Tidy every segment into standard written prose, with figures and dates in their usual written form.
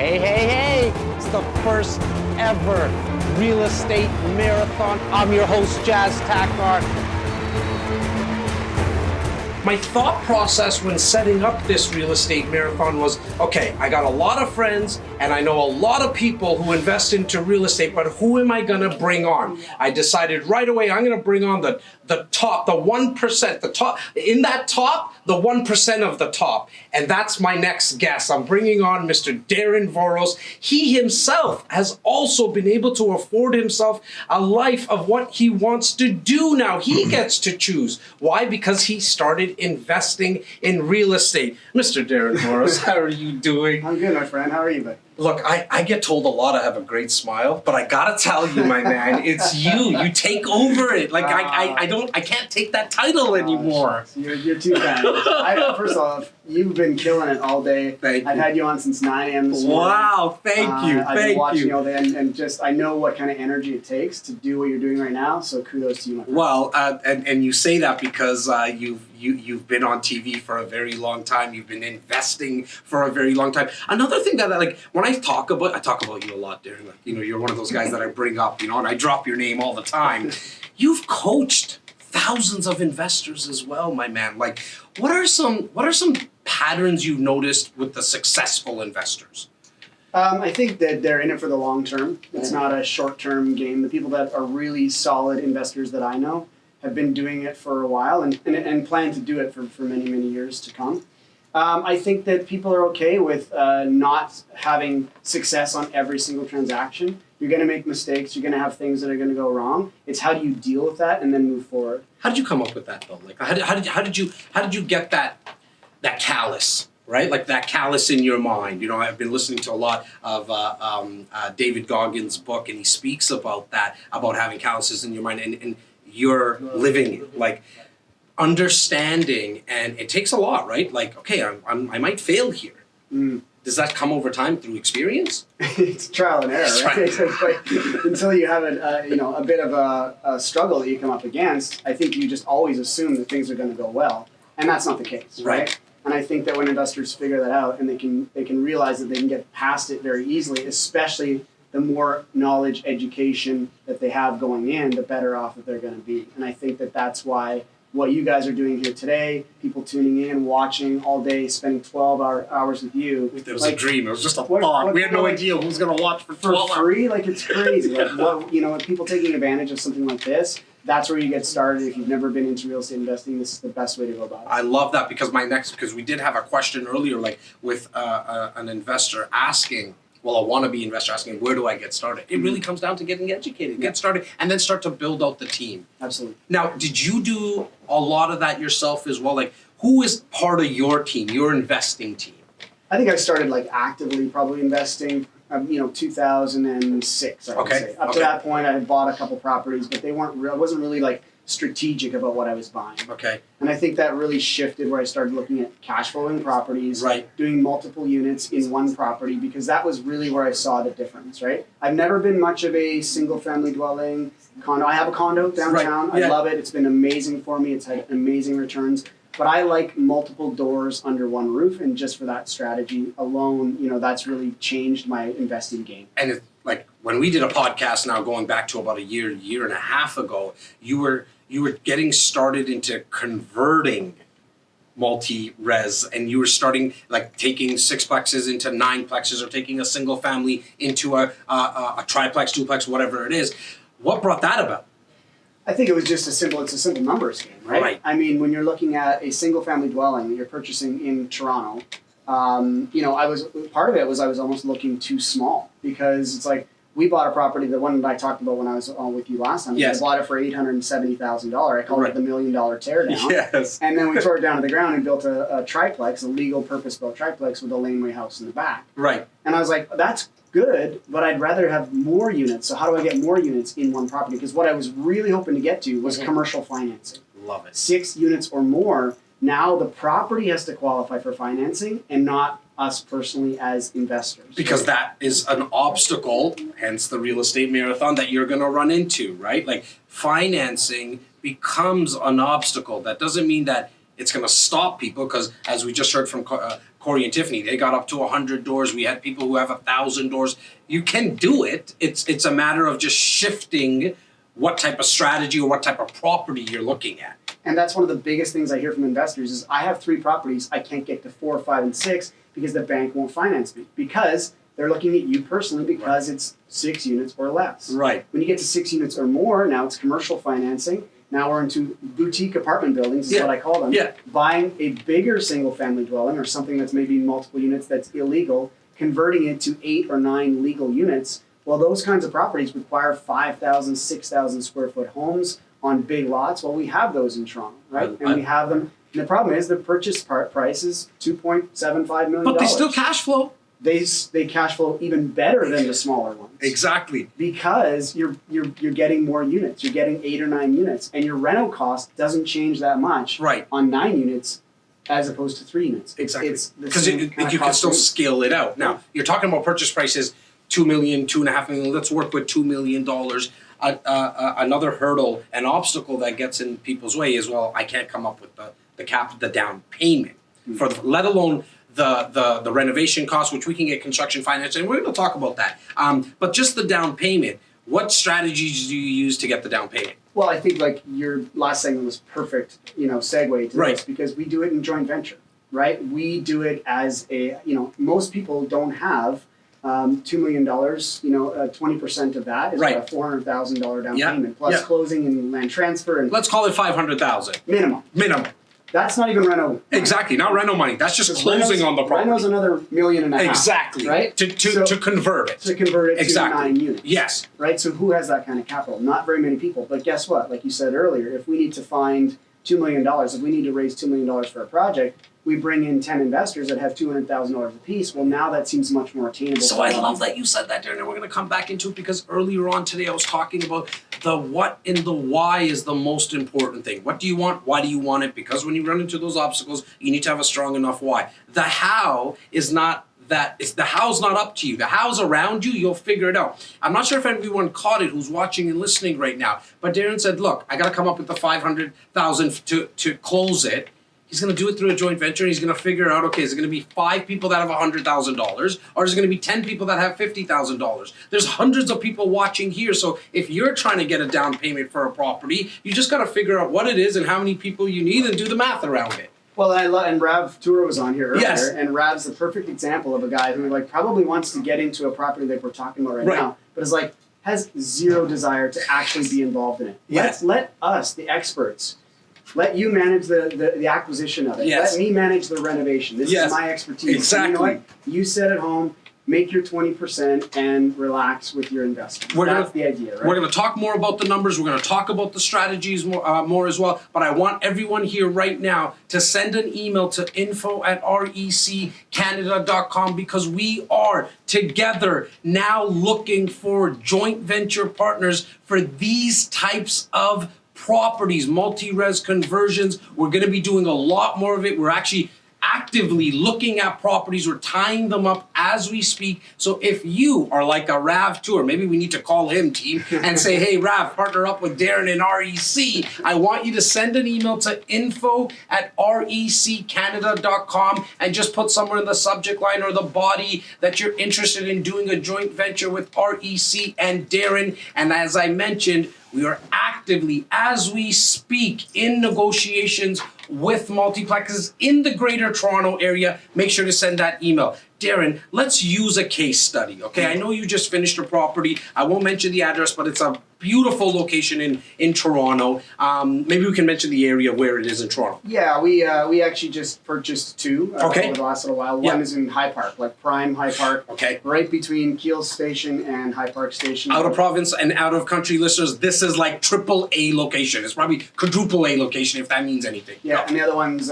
Hey, hey, hey! It's the first ever real estate marathon. I'm your host, Jas Takhar. My thought process when setting up this real estate marathon was, okay, I got a lot of friends and I know a lot of people who invest into real estate, but who am I gonna bring on? I decided right away, I'm gonna bring on the top, the 1%, the top, in that top, the 1% of the top. And that's my next guest. I'm bringing on Mr. Darren Voros. He himself has also been able to afford himself a life of what he wants to do now. He gets to choose. Why? Because he started investing in real estate. Mr. Darren Voros, how are you doing? I'm good, my friend. How are you, buddy? Look, I get told a lot I have a great smile, but I gotta tell you, my man, it's you. You take over it. Like I can't take that title anymore. You're too kind. First off, you've been killing it all day. Thank you. I've had you on since 9 a.m. this morning. Wow, thank you. I've been watching you all day, and just I know what kind of energy it takes to do what you're doing right now. So kudos to you, my friend. Well, and you say that because you've been on TV for a very long time. You've been investing for a very long time. Another thing that like when I talk about you a lot, Darren. Like, you know, you're one of those guys that I bring up, you know, and I drop your name all the time. You've coached thousands of investors as well, my man. Like, what are some patterns you've noticed with the successful investors? I think that they're in it for the long term. It's not a short-term game. The people that are really solid investors that I know have been doing it for a while and plan to do it for many, many years to come. I think that people are okay with not having success on every single transaction. You're going to make mistakes. You're going to have things that are going to go wrong. It's how do you deal with that and then move forward. How did you come up with that though? Like, how did you get that callus? Right, like that callus in your mind. You know, I've been listening to a lot of David Goggins' book, and he speaks about that, about having calluses in your mind, and you're living it. Like, understanding, and it takes a lot, right? Like, okay, I might fail here. Does that come over time through experience? It's trial and error, right? It's like, until you have a bit of a struggle that you come up against, I think you just always assume that things are going to go well, and that's not the case, right? And I think that when investors figure that out and they can realize that they can get past it very easily, especially the more knowledge, education that they have going in, the better off that they're going to be. And I think that that's why what you guys are doing here today, people tuning in, watching all day, spending 12 hours with you. It was a dream. It was just a thought. We had no idea who was going to watch for 12 hours. For free? Like, it's crazy. Like, people taking advantage of something like this, that's where you get started. If you've never been into real estate investing, this is the best way to go about it. I love that because because we did have a question earlier, like with an investor asking, well, a wannabe investor asking, where do I get started? It really comes down to getting educated, get started, and then start to build out the team. Absolutely. Now, did you do a lot of that yourself as well? Like, who is part of your team, your investing team? I think I started like actively probably investing 2006, I would say. Up to that point, I had bought a couple properties, but I wasn't really like strategic about what I was buying. Okay. And I think that really shifted where I started looking at cash flowing properties, doing multiple units in one property, because that was really where I saw the difference, right? I've never been much of a single family dwelling condo. I have a condo downtown. I love it. It's been amazing for me. It's had amazing returns. But I like multiple doors under one roof, and just for that strategy alone, that's really changed my investing game. And it's like when we did a podcast now going back to about a year and a half ago, you were getting started into converting multi-res, and you were starting like taking 6plexes into 9plexes or taking a single family into a triplex, duplex, whatever it is. What brought that about? I think it was just it's a simple numbers game, right? I mean, when you're looking at a single family dwelling that you're purchasing in Toronto, part of it was I was almost looking too small, because it's like we bought a property, the one that I talked about when I was on with you last time. Yes. I bought it for $870,000. I called it the $1 million teardown. Yes. And then we tore it down to the ground and built a triplex, a legal purpose-built triplex with a laneway house in the back. Right. And I was like, that's good, but I'd rather have more units. So how do I get more units in one property? Because what I was really hoping to get to was commercial financing. Love it. 6 units or more. Now the property has to qualify for financing and not us personally as investors. Because that is an obstacle, hence the real estate marathon, that you're going to run into, right? Like, financing becomes an obstacle. That doesn't mean that it's going to stop people, because as we just heard from Corey and Tiffany, they got up to 100 doors. We had people who have 1,000 doors. You can do it. It's a matter of just shifting what type of strategy or what type of property you're looking at. And that's one of the biggest things I hear from investors is I have 3 properties, I can't get to 4, 5, and 6 because the bank won't finance me. Because they're looking at you personally because it's 6 units or less. Right. When you get to 6 units or more, now it's commercial financing. Now we're into boutique apartment buildings, is what I call them. Yeah. Buying a bigger single family dwelling or something that's maybe multiple units that's illegal, converting it to 8 or 9 legal units. Well, those kinds of properties require 5,000, 6,000 square foot homes on big lots. Well, we have those in Toronto, right? And we have them. And the problem is the purchase price is $2.75 million. But they still cash flow. They cash flow even better than the smaller ones. Exactly. Because you're getting more units. You're getting 8 or 9 units, and your rental cost doesn't change that much on 9 units as opposed to 3 units. Exactly. Because you can still scale it out. Now you're talking about purchase prices, $2 million, $2.5 million. Let's work with $2 million. Another hurdle, an obstacle that gets in people's way is, well, I can't come up with the down payment for let alone the renovation costs, which we can get construction financing. We're going to talk about that. But just the down payment, what strategies do you use to get the down payment? Well, I think like your last segment was perfect, segue to this because we do it in joint venture, right? We do it as most people don't have $2 million, 20% of that is a $400,000 down payment plus closing and land transfer. And let's call it $500,000. Minimum. That's not even reno. Exactly, not reno money. That's just closing on the property. Reno's another $1.5 million. Exactly. Right? To convert it. To convert it to 9 units. Yes. Right? So who has that kind of capital? Not very many people. But guess what? Like you said earlier, if we need to find $2 million, if we need to raise $2 million for a project, we bring in 10 investors that have $200,000 apiece. Well, now that seems much more attainable. So I love that you said that, Darren, and we're going to come back into it because earlier on today I was talking about the what and the why is the most important thing. What do you want? Why do you want it? Because when you run into those obstacles, you need to have a strong enough why. The how is not that. The how's not up to you. The how's around you. You'll figure it out. I'm not sure if everyone caught it who's watching and listening right now, but Darren said, look, I got to come up with the $500,000 to close it. He's going to do it through a joint venture. He's going to figure out, okay, is it going to be 5 people that have $100,000 or is it going to be 10 people that have $50,000? There's hundreds of people watching here. So if you're trying to get a down payment for a property, you just got to figure out what it is and how many people you need and do the math around it. Well, and Rav Tour was on here earlier, and Rav's the perfect example of a guy who probably wants to get into a property like we're talking about right now, but is has zero desire to actually be involved in it. Yes. Let us, the experts, let you manage the acquisition of it. Yes. Let me manage the renovation. This is my expertise. Exactly. And you know what? You sit at home, make your 20% and relax with your investment. That's the idea, right? We're going to talk more about the numbers. We're going to talk about the strategies more as well. But I want everyone here right now to send an email to info@reccanada.com because we are together now looking for joint venture partners for these types of properties, multi-res conversions. We're going to be doing a lot more of it. We're actually actively looking at properties. We're tying them up as we speak. So if you are like a Rav Tour, maybe we need to call him, team, and say, hey, Rav, partner up with Darren and REC. I want you to send an email to info@reccanada.com and just put somewhere in the subject line or the body that you're interested in doing a joint venture with REC and Darren. And as I mentioned, we are actively, as we speak, in negotiations with multiplexes in the Greater Toronto area. Make sure to send that email. Darren, let's use a case study, okay? I know you just finished a property. I won't mention the address, but it's a beautiful location in Toronto. Maybe we can mention the area where it is in Toronto. Yeah, we actually just purchased 2 over the last little while. One is in High Park, prime High Park. Okay. Right between Keele Station and High Park Station. Out of province and out of country listeners, this is like AAA location. It's probably quadruple A location if that means anything. Yeah, and the other one's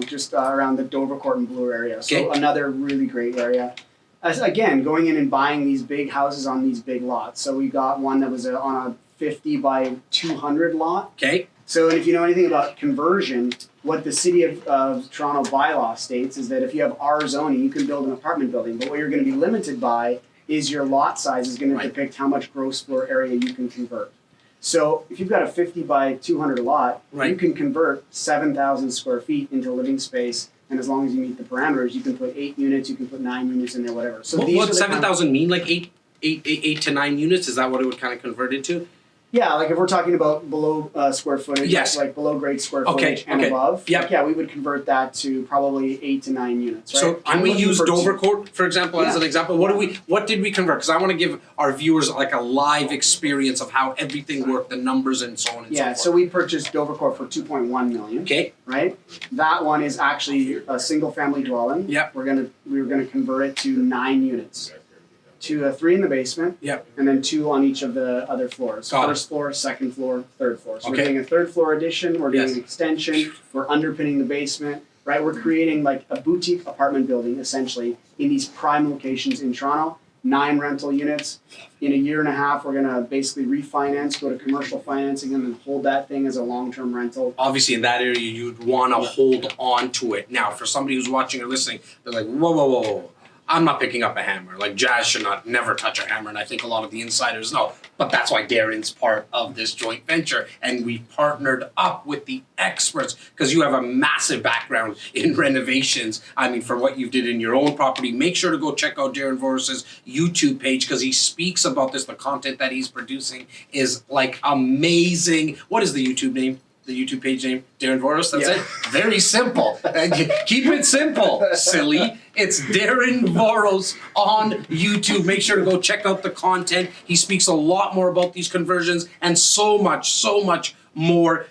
just around the Dovercourt and Bloor area. So another really great area. Again, going in and buying these big houses on these big lots. So we got one that was on a 50 by 200 lot. Okay. So if you know anything about conversion, what the city of Toronto bylaw states is that if you have R zoning, you can build an apartment building. But what you're going to be limited by is your lot size is going to depict how much gross floor area you can convert. So if you've got a 50 by 200 lot, you can convert 7,000 square feet into living space and as long as you meet the parameters, you can put 8 units, you can put 9 units in there, whatever. So what 7,000 mean? Like eight to 9 units? Is that what it would kind of convert into? Yeah, like if we're talking about below square footage, yes. like below grade square footage and above, yeah, we would convert that to probably 8 to 9 units, right? So can we use Dovercourt, for example, as an example? What did we convert? Because I want to give our viewers like a live experience of how everything worked, the numbers and so on and so forth. Yeah, so we purchased Dovercourt for $2.1 million. Okay. Right? That one is actually a single family dwelling. Yep. We were gonna convert it to 9 units. 3 in the basement, yep. and then 2 on each of the other floors. First floor, second floor, third floor. So we're doing a third floor addition, we're doing an extension, we're underpinning the basement, right? We're creating like a boutique apartment building, essentially, in these prime locations in Toronto. 9 rental units. In a year and a half, we're gonna basically refinance, go to commercial financing, and then hold that thing as a long-term rental. Obviously, in that area, you'd wanna hold on to it. Now, for somebody who's watching or listening, they're like, whoa. I'm not picking up a hammer. Like, Jas should never touch a hammer, and I think a lot of the insiders know. But that's why Darren's part of this joint venture, and we partnered up with the experts, because you have a massive background in renovations. I mean, for what you did in your own property, make sure to go check out Darren Voros' YouTube page, because he speaks about this. The content that he's producing is, like, amazing. What is the YouTube name? The YouTube page name, Darren Voros, that's it? Very simple. Keep it simple, silly. It's Darren Voros on YouTube. Make sure to go check out the content. He speaks a lot more about these conversions and so much more.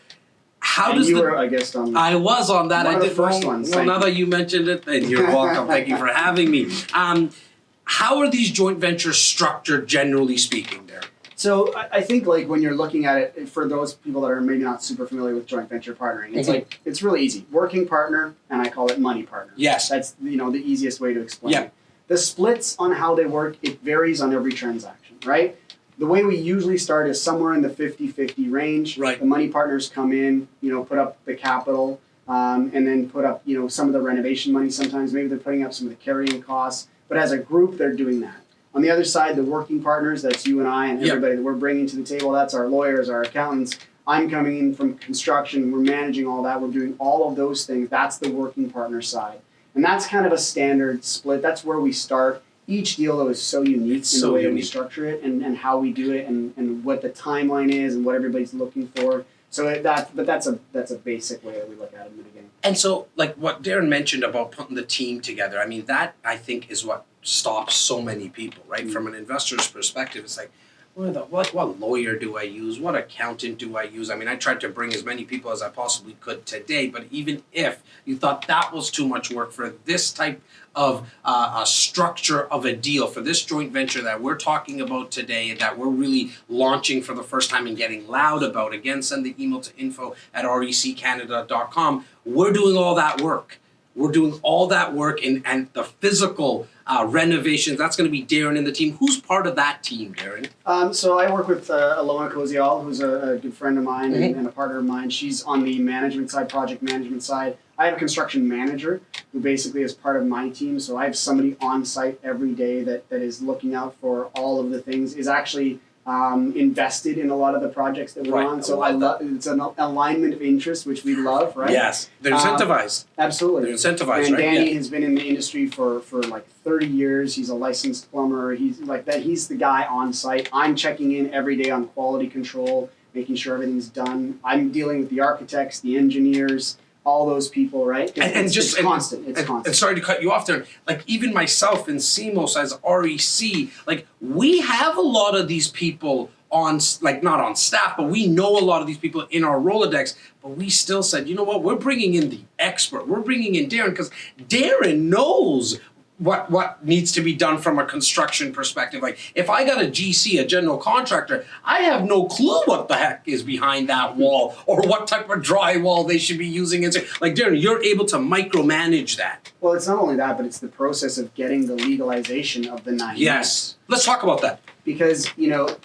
I guess, on I was on that. One I of did the first ones. Well, now that you mentioned it, then you're welcome. Thank you for having me. How are these joint ventures structured, generally speaking, Darren? So I think like when you're looking at it, for those people that are maybe not super familiar with joint venture partnering, it's like it's really easy. Working partner, and I call it money partner. Yes. That's the easiest way to explain it. The splits on how they work, it varies on every transaction, right? The way we usually start is somewhere in the 50-50 range. Right. The money partners come in, put up the capital, and then put up, some of the renovation money sometimes. Maybe they're putting up some of the carrying costs. But as a group, they're doing that. On the other side, the working partners, that's you and I and everybody that we're bringing to the table, that's our lawyers, our accountants. I'm coming in from construction, we're managing all that, we're doing all of those things. That's the working partner side. And that's kind of a standard split. That's where we start. Each deal, though, is so unique in the way that we structure it and how we do it and what the timeline is and what everybody's looking for. So that's a basic way that we look at it in the beginning. And so, like what Darren mentioned about putting the team together, I mean, that I think is what stops so many people, right? Mm-hmm. From an investor's perspective, it's like, what lawyer do I use? What accountant do I use? I mean, I tried to bring as many people as I possibly could today, but even if you thought that was too much work for this type of a structure of a deal, for this joint venture that we're talking about today, that we're really launching for the first time and getting loud about, again, send the email to info@reccanada.com. We're doing all that work. We're doing all that work and the physical renovations. That's going to be Darren and the team. Who's part of that team, Darren? So I work with Alona Kozial, who's a good friend of mine and a partner of mine. She's on the management side, project management side. I have a construction manager who basically is part of my team. So I have somebody on site every day that is looking out for all of the things, is actually invested in a lot of the projects that we're on. So it's an alignment of interest, which we love, right? Yes, they're incentivized. Absolutely. They're incentivized, and right? Danny has been in the industry for like 30 years. He's a licensed plumber. He's like that. He's the guy on site. I'm checking in every day on quality control, making sure everything's done. I'm dealing with the architects, the engineers, all those people, right? It's constant. It's constant. And sorry to cut you off there. Like even myself and CMOS as REC, like we have a lot of these people on, like not on staff, but we know a lot of these people in our Rolodex. But we still said, you know what? We're bringing in the expert. We're bringing in Darren because Darren knows what needs to be done from a construction perspective. Like if I got a GC, a general contractor, I have no clue what the heck is behind that wall or what type of drywall they should be using. And like Darren, you're able to micromanage that. Well, it's not only that, but it's the process of getting the legalization of the 9 Yes. Let's talk about that. Because,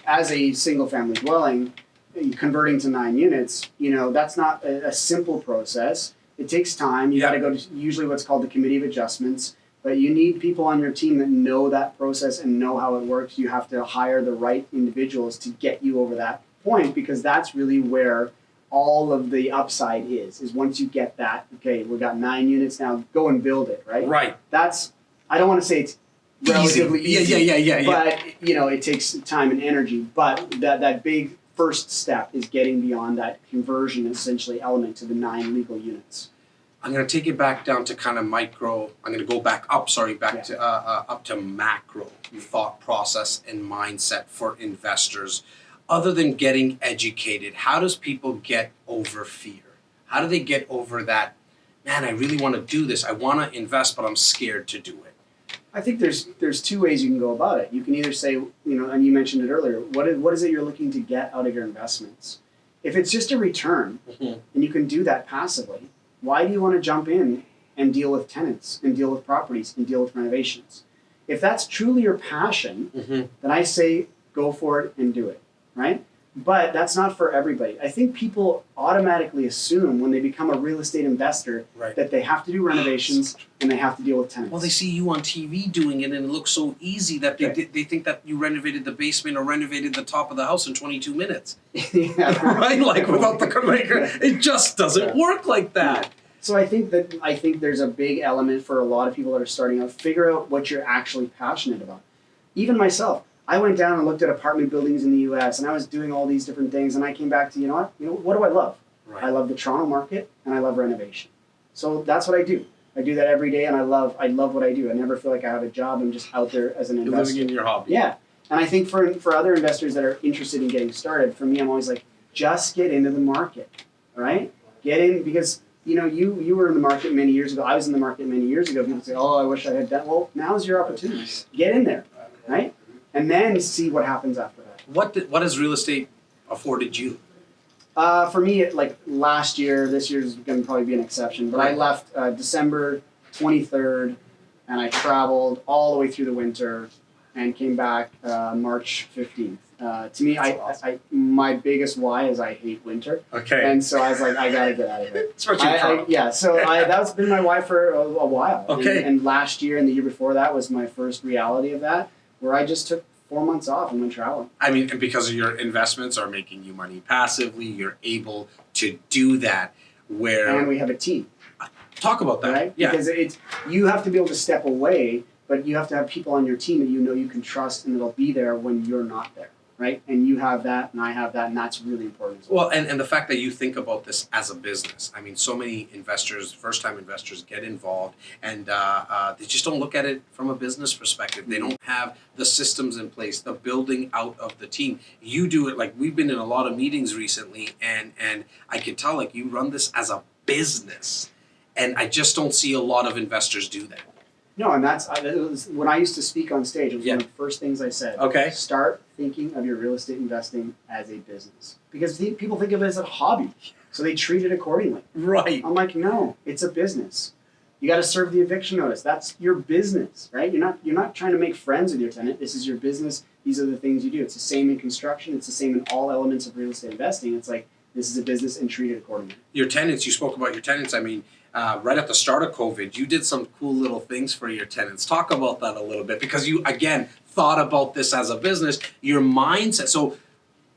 as a single family dwelling, converting to 9 units, that's not a simple process. It takes time. You got to go to usually what's called the Committee of Adjustments. But you need people on your team that know that process and know how it works. You have to hire the right individuals to get you over that point because that's really where all of the upside is once you get that, okay, we've got 9 units now, go and build it, right? Right. That's, I don't want to say it's relatively easy. Yeah. But, it takes time and energy. But that big first step is getting beyond that conversion, essentially, element to the 9 legal units. I'm going to take it back down to kind of micro. I'm going to go back up. To up to macro thought process and mindset for investors. Other than getting educated, how does people get over fear? How do they get over that? Man, I really want to do this. I want to invest, but I'm scared to do it. I think there's 2 ways you can go about it. You can either say, and you mentioned it earlier, what is it you're looking to get out of your investments? If it's just a return, and you can do that passively, why do you want to jump in and deal with tenants and deal with properties and deal with renovations? If that's truly your passion, then I say go for it and do it, right? But that's not for everybody. I think people automatically assume when they become a real estate investor that they have to do renovations and they have to deal with tenants. Well, they see you on TV doing it and it looks so easy that they think that you renovated the basement or renovated the top of the house in 22 minutes. Right? Like without the it just doesn't work like that. So I think there's a big element for a lot of people that are starting out. Figure out what you're actually passionate about. Even myself, I went down and looked at apartment buildings in the U.S. and I was doing all these different things, and I came back to what do I love? Right. I love the Toronto market and I love renovation. So that's what I do. I do that every day, and I love what I do. I never feel like I have a job. I'm just out there as an investor. You're living in your hobby. Yeah, and I think for other investors that are interested in getting started, for me, I'm always like, just get into the market, right? Get in because. You were in the market many years ago. I was in the market many years ago. People say, "Oh, I wish I had done." Well, now is your opportunity. Get in there, right? And then see what happens after that. What has real estate afforded you? For me, last year, this year's going to probably be an exception. But I left December 23rd, and I traveled all the way through the winter, and came back March 15th. To me, awesome. My biggest why is I hate winter. Okay. And so I was like, I gotta get out of here. That's what you're so that's been my why for a while. Okay. And last year and the year before that was my first reality of that, where I just took 4 months off and went traveling. I mean, because of your investments are making you money passively, you're able to do that. And we have a team. Talk about that. Right? Yeah. Because you have to be able to step away, but you have to have people on your team that you can trust and that'll be there when you're not there. Right? And you have that, and I have that, and that's really important as well. Well, and the fact that you think about this as a business. I mean, so many investors, first-time investors, get involved, and they just don't look at it from a business perspective. They don't have the systems in place, the building out of the team. You do it, like we've been in a lot of meetings recently, and I can tell, you run this as a business, and I just don't see a lot of investors do that. No, and when I used to speak on stage, it was one of the first things I said. Okay. Start thinking of your real estate investing as a business. Because people think of it as a hobby, so they treat it accordingly. Right. I'm like, no, it's a business. You got to serve the eviction notice. That's your business, right? You're not trying to make friends with your tenant. This is your business. These are the things you do. It's the same in construction. It's the same in all elements of real estate investing. It's like, this is a business and treat it accordingly. Your tenants, you spoke about your tenants. I mean, right at the start of COVID, you did some cool little things for your tenants. Talk about that a little bit, because you, again, thought about this as a business. Your mindset. So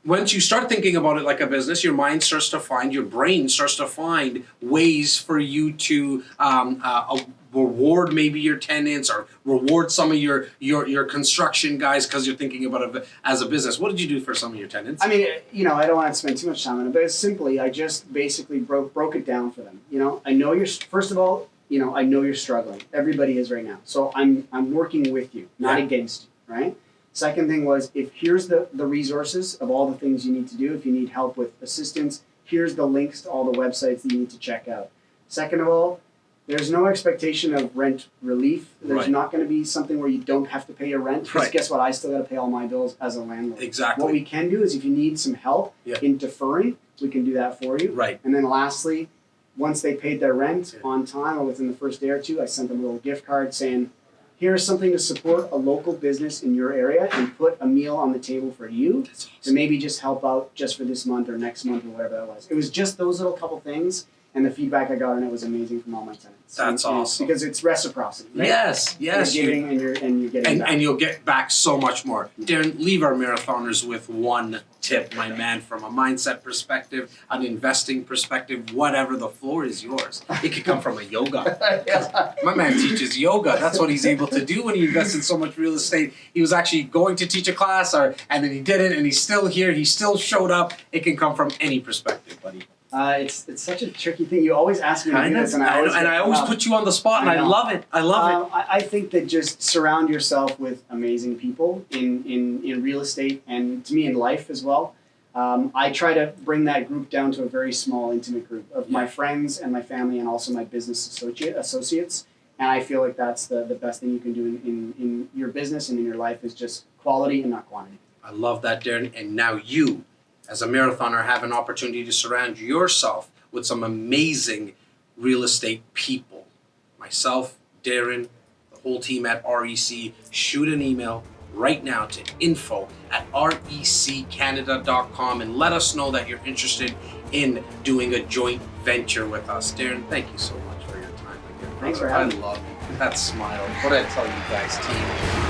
once you start thinking about it like a business, your mind starts to find, your brain starts to find ways for you to reward maybe your tenants or reward some of your construction guys because you're thinking about it as a business. What did you do for some of your tenants? I mean, I don't want to spend too much time on it, but it's simply, I just basically broke it down for them. I know first of all, I know you're struggling. Everybody is right now. So I'm working with you, not against you, right? Second thing was, if here's the resources of all the things you need to do, if you need help with assistance, here's the links to all the websites that you need to check out. Second of all, there's no expectation of rent relief. There's not going to be something where you don't have to pay your rent. Because guess what? I still got to pay all my bills as a landlord. Exactly. What we can do is if you need some help in deferring, we can do that for you. Right. And then lastly, once they paid their rent on time or within the first day or two, I sent them a little gift card saying, here's something to support a local business in your area and put a meal on the table for you to maybe just help out just for this month or next month or whatever that was. It was just those little couple things. And the feedback I got on it was amazing from all my tenants. That's And awesome. because it's reciprocity, right? Yes. You're giving and you're getting back. And you'll get back so much more. Darren, leave our marathoners with one tip, my man, from a mindset perspective, an investing perspective, whatever. The floor is yours. It could come from a yoga. My man teaches yoga. That's what he's able to do when he invests in so much real estate. He was actually going to teach a class, and then he did it, and he's still here. He still showed up. It can come from any perspective, buddy. It's such a tricky thing. You always ask me to do this, and I always put you on the spot, and I love it. I love it. I think that just surround yourself with amazing people in real estate, and to me in life as well. I try to bring that group down to a very small, intimate group of my friends and my family, and also my business associates. And I feel like that's the best thing you can do in your business and in your life is just quality and not quantity. I love that, Darren. And now you, as a marathoner, have an opportunity to surround yourself with some amazing real estate people. Myself, Darren, the whole team at REC, shoot an email right now to info@reccanada.com and let us know that you're interested in doing a joint venture with us. Darren, thank you so much for your time again. Thanks for having me. I love you. That smile. What did I tell you guys, team?